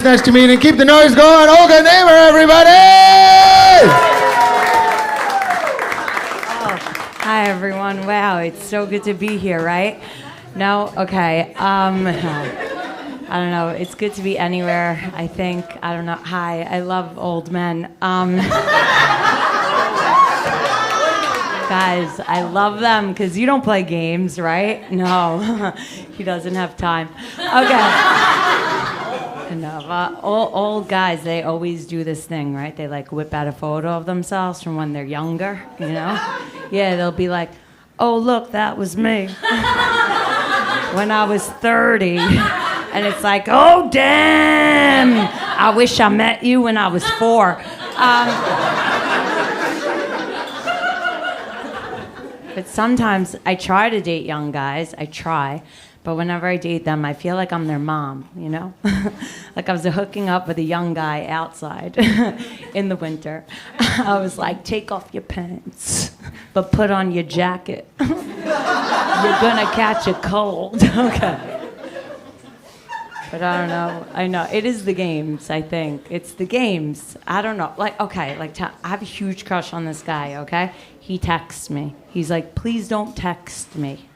Nice to meet and keep the noise going. Olga, name her, everybody! Hi, everyone. Wow, it's so good to be here, right? No? Okay. I don't know. It's good to be anywhere, I think. I don't know. Hi, I love old men. Guys, I love them because you don't play games, right? No, he doesn't have time. Okay. No, old guys, they always do this thing, right? They like whip out a photo of themselves from when they're younger, you know? Yeah, they'll be like, oh, look, that was me when I was 30. And it's like, oh, damn, I wish I met you when I was 4. But sometimes I try to date young guys, but whenever I date them, I feel like I'm their mom, you know? Like I was hooking up with a young guy outside in the winter. I was like, take off your pants, but put on your jacket. You're gonna catch a cold. Okay. But I don't know. I know. It is the games, I think. It's the games. I don't know. Like, okay, I have a huge crush on this guy, okay? He texts me. He's like, please don't text me.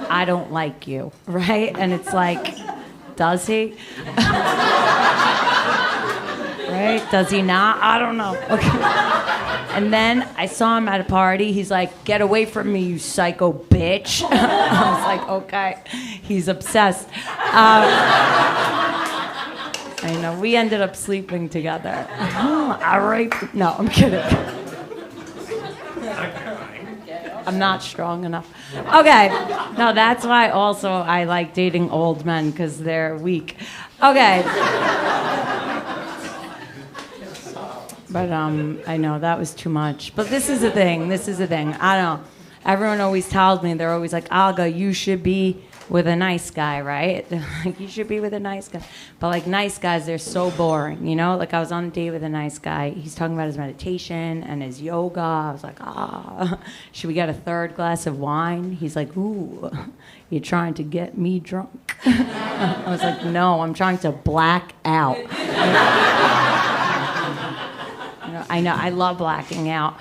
I don't like you, right? And it's like, does he? Right? Does he not? I don't know. Okay. And then I saw him at a party. He's like, get away from me, you psycho bitch. I was like, okay. He's obsessed. I know. We ended up sleeping together. I raped. No, I'm kidding. I'm not strong enough. Okay. No, that's why also I like dating old men, because they're weak. Okay. But I know that was too much. But this is the thing. I don't know. Everyone always tells me, they're always like, Olga, you should be with a nice guy, right? They're like, you should be with a nice guy. But like nice guys, they're so boring, you know? Like I was on a date with a nice guy. He's talking about his meditation and his yoga. I was like, should we get a third glass of wine? He's like, ooh, you're trying to get me drunk? I was like, no, I'm trying to black out. I know, I love blacking out.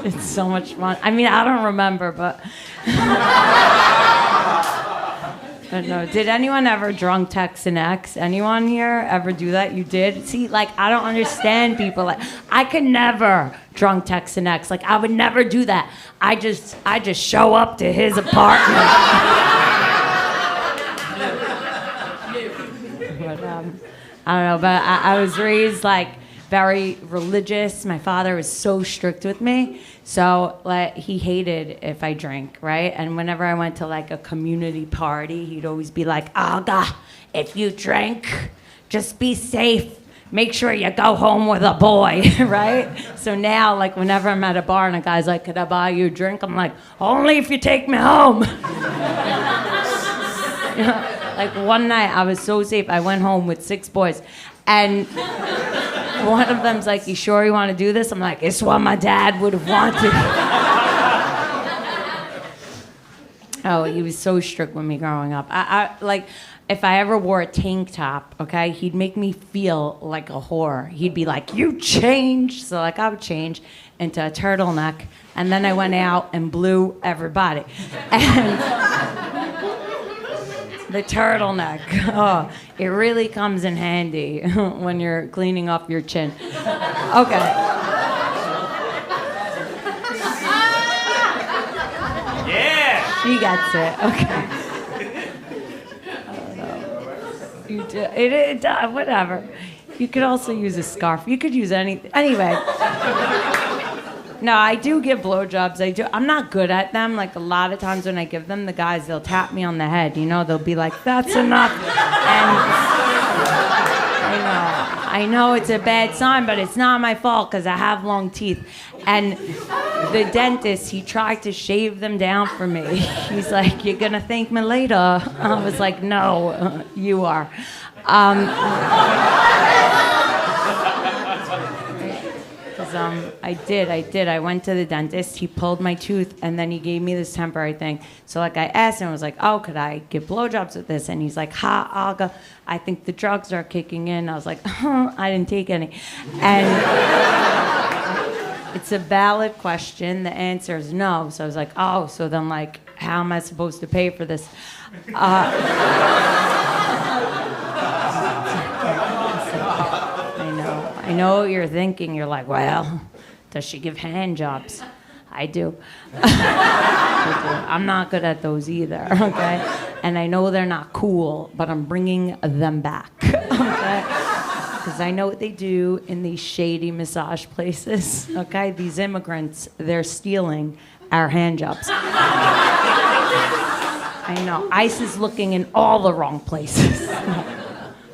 It's so much fun. I mean, I don't remember, but no. Did anyone ever drunk text an ex? Anyone here ever do that? You did? See, like, I don't understand people. Like, I could never drunk text an ex. Like, I would never do that. I just show up to his apartment. But, I don't know, but I was raised like very religious. My father was so strict with me, so like he hated if I drank, right? And whenever I went to like a community party, he'd always be like, Olga, if you drink, just be safe. Make sure you go home with a boy, right? So now, like whenever I'm at a bar and a guy's like, could I buy you a drink? I'm like, only if you take me home. You know? Like one night, I was so safe. I went home with 6 boys, and one of them's like, "You sure you want to do this?" I'm like, "It's what my dad would have wanted." Oh, he was so strict with me growing up. I like, if I ever wore a tank top, okay, he'd make me feel like a whore. He'd be like, "You changed," so like I would change into a turtleneck, and then I went out and blew everybody, and. The turtleneck. Oh, it really comes in handy when you're cleaning off your chin. Okay. Yeah. She gets it. Okay. I don't know. You do. It whatever. You could also use a scarf. You could use anything. Anyway. No, I do give blowjobs. I'm not good at them. Like a lot of times when I give them, the guys, they'll tap me on the head. You know, they'll be like, "That's enough." And I know it's a bad sign, but it's not my fault because I have long teeth. And the dentist, he tried to shave them down for me. He's like, "You're gonna thank me later." I was like, "No, you are." Because I did. I went to the dentist. He pulled my tooth, and then he gave me this temporary thing. So, like, I asked him, I was like, oh, could I get blowjobs with this? And he's like, ha, Olga, I think the drugs are kicking in. I was like, I didn't take any. And it's a valid question. The answer is no. So I was like, oh, so then, like, how am I supposed to pay for this? I know what you're thinking. You're like, well, does she give hand jobs? I do. I'm not good at those either, okay? And I know they're not cool, but I'm bringing them back, okay? Because I know what they do in these shady massage places, okay? These immigrants, they're stealing our hand jobs. I know. ICE is looking in all the wrong places.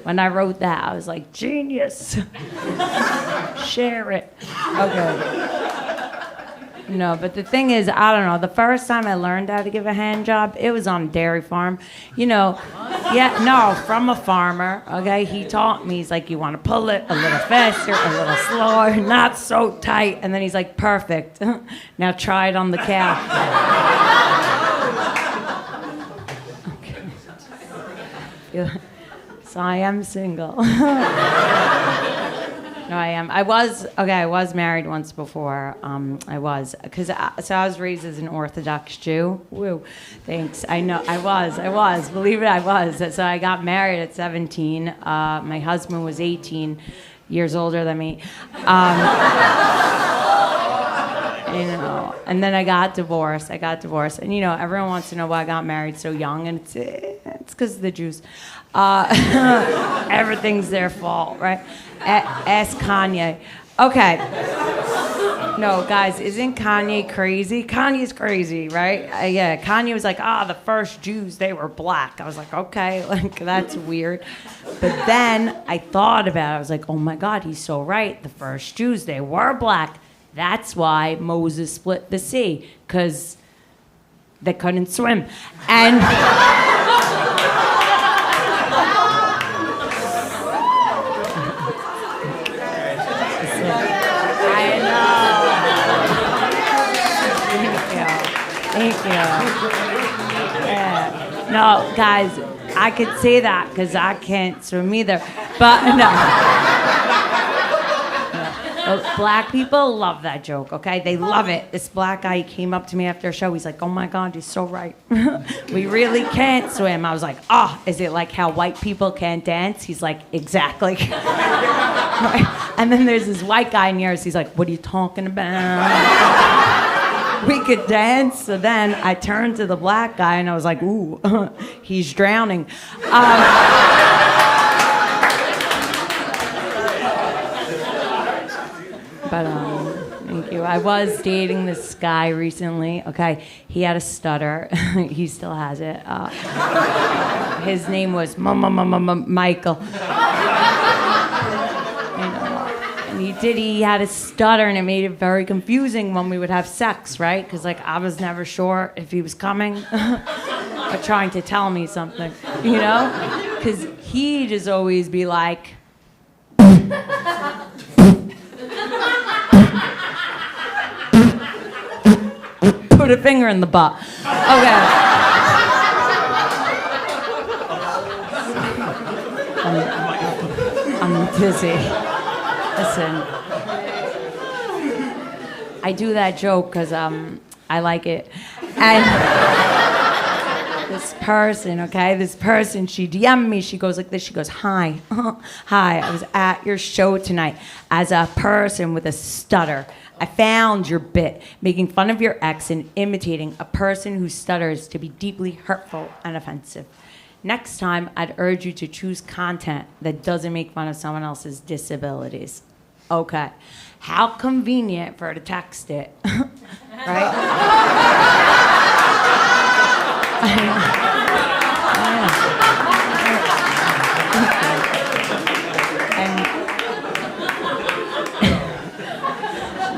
When I wrote that, I was like, genius. Share it. Okay. No, but the thing is, I don't know. The first time I learned how to give a hand job, it was on a dairy farm. You know, yeah, no, from a farmer, okay? He taught me, he's like, you want to pull it a little faster, a little slower, not so tight. And then he's like, perfect. Now try it on the cow. Okay. So I am single. No, I am. I was married once before. I was raised as an orthodox Jew. Woo, thanks. I know, I was. Believe it, I was. So I got married at 17. My husband was 18 years older than me. You know, and then I got divorced. And, you know, everyone wants to know why I got married so young, and it's because of the Jews. Everything's their fault, right? Ask Kanye. Okay. No, guys, isn't Kanye crazy? Kanye's crazy, right? Yeah, Kanye was like, the first Jews, they were black. I was like, okay, like, that's weird. But then I thought about it. I was like, oh my God, he's so right. The first Jews, they were black. That's why Moses split the sea, because they couldn't swim. And Thank you. Yeah. No, guys, I could say that because I can't swim either. But no. Black people love that joke, okay? They love it. This black guy came up to me after a show. He's like, oh my God, he's so right. We really can't swim. I was like, is it like how white people can't dance? He's like, exactly. Right? And then there's this white guy in yours. He's like, what are you talking about? We could dance. So then I turned to the black guy and I was like, ooh, he's drowning. But thank you. I was dating this guy recently, okay? He had a stutter. He still has it. His name was Michael. He had a stutter, and it made it very confusing when we would have sex, right? Because, like, I was never sure if he was coming or trying to tell me something, you know? Because he'd just always be like, put a finger in the butt. Okay. I'm busy. Listen, I do that joke because I like it. And this person, she DM'd me. She goes like this. She goes, hi. Hi, I was at your show tonight as a person with a stutter. I found your bit, making fun of your ex and imitating a person who stutters to be deeply hurtful and offensive. Next time, I'd urge you to choose content that doesn't make fun of someone else's disabilities. Okay. How convenient for her to text it, right?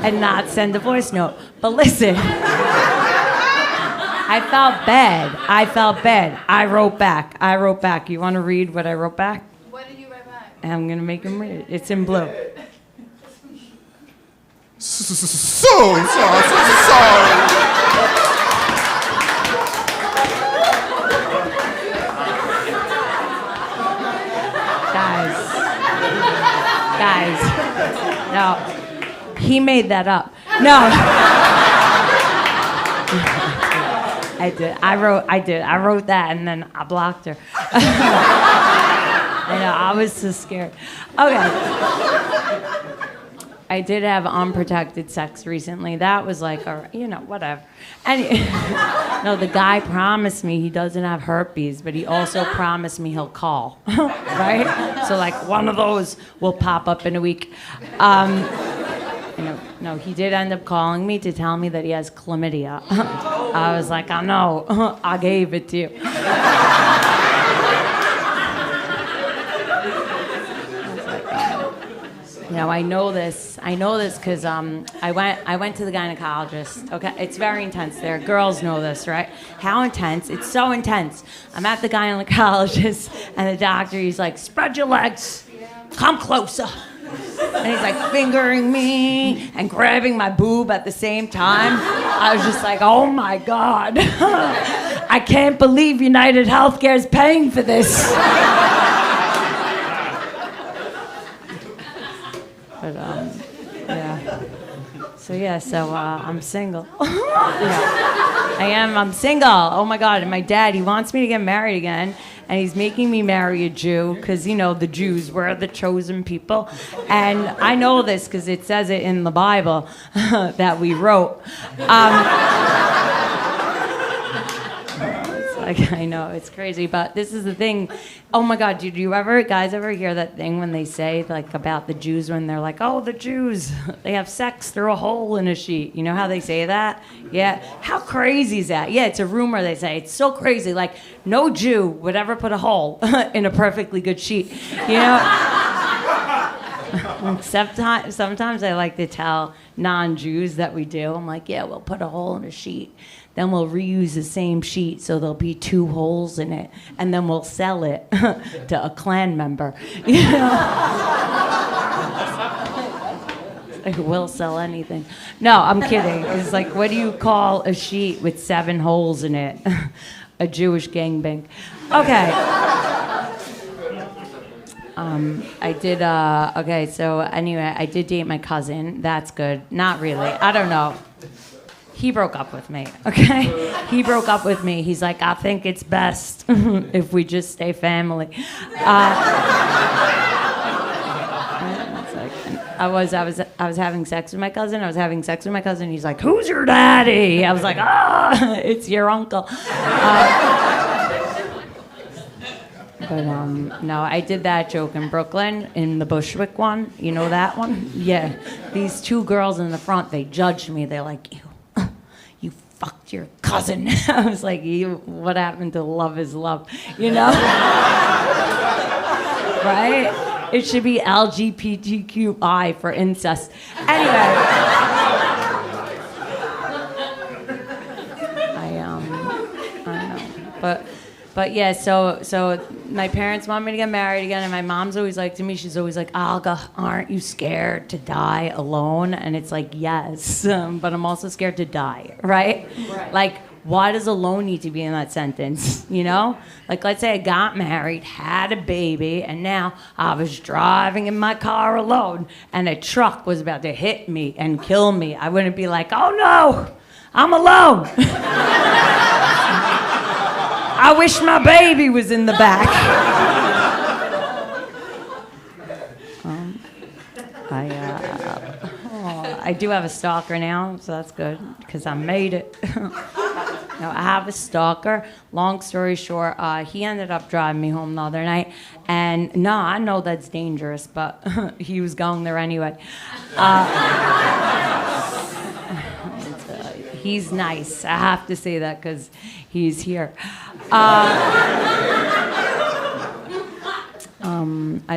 And not send a voice note. But listen. I felt bad. I wrote back. You want to read what I wrote back? What did you write back? I'm going to make him read it. It's in blue. So sorry. Guys, no, he made that up. No. I did. I wrote that and then I blocked her. I know, I was so scared. Okay. I did have unprotected sex recently. That was like, whatever. And no, the guy promised me he doesn't have herpes, but he also promised me he'll call, right? So like one of those will pop up in a week. No, he did end up calling me to tell me that he has chlamydia. I was like, I know, I gave it to you. No, I know this because I went to the gynecologist. Okay, it's very intense there. Girls know this, right? How intense? It's so intense. I'm at the gynecologist, and the doctor, he's like, spread your legs, come closer. And he's like fingering me and grabbing my boob at the same time. I was just like, oh my God. I can't believe United Healthcare is paying for this. But, yeah. So I'm single. Yeah. I'm single. Oh my God. And my dad, he wants me to get married again. And he's making me marry a Jew because, the Jews, we're the chosen people. And I know this because it says it in the Bible that we wrote. I know, it's crazy, but this is the thing. Oh my God, did you guys ever hear that thing when they say like about the Jews when they're like, oh, the Jews, they have sex through a hole in a sheet. You know how they say that? Yeah. How crazy is that? Yeah, it's a rumor they say. It's so crazy. Like no Jew would ever put a hole in a perfectly good sheet. Sometimes I like to tell non-Jews that we do. I'm like, yeah, we'll put a hole in a sheet. Then we'll reuse the same sheet so there'll be 2 holes in it. And then we'll sell it to a Klan member. We'll sell anything. No, I'm kidding. It's like, what do you call a sheet with 7 holes in it? A Jewish gangbang. Okay. I did date my cousin. That's good. Not really. I don't know. He broke up with me, okay? He broke up with me. He's like, I think it's best if we just stay family. I was having sex with my cousin. He's like, who's your daddy? I was like, it's your uncle. No, I did that joke in Brooklyn, in the Bushwick one. You know that one? Yeah. These 2 girls in the front, they judged me. They're like, you fucked your cousin. I was like, what happened to love is love? Right? It should be LGBTQI for incest. Anyway. I don't know. But yeah, so my parents want me to get married again, and my mom's always like to me, she's always like, Olga, aren't you scared to die alone? And it's like, yes, but I'm also scared to die, right? Like, why does alone need to be in that sentence, Like, let's say I got married, had a baby, and now I was driving in my car alone, and a truck was about to hit me and kill me. I wouldn't be like, oh no, I'm alone. I wish my baby was in the back. I do have a stalker now, so that's good, because I made it. Now, I have a stalker. Long story short, he ended up driving me home the other night. And no, I know that's dangerous, but he was going there anyway. He's nice. I have to say that because he's here. I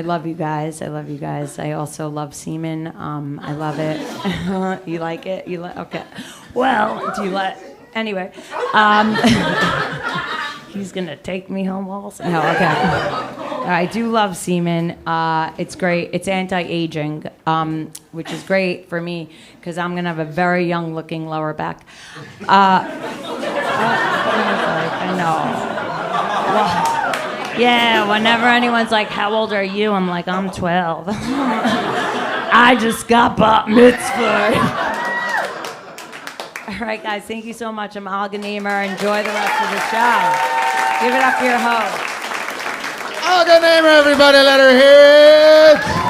love you guys. I also love semen. I love it. You like it? Okay. Well, do you like... Anyway. He's going to take me home also? No, okay. I do love semen. It's great. It's anti-aging, which is great for me because I'm gonna have a very young-looking lower back. I know. Well, yeah. Whenever anyone's like, "How old are you?" I'm like, "I'm 12." I just got bat mitzvah. All right, guys. Thank you so much. I'm Olga Namer. Enjoy the rest of the show. Give it up for your host. Olga Namer, everybody, let her hear it.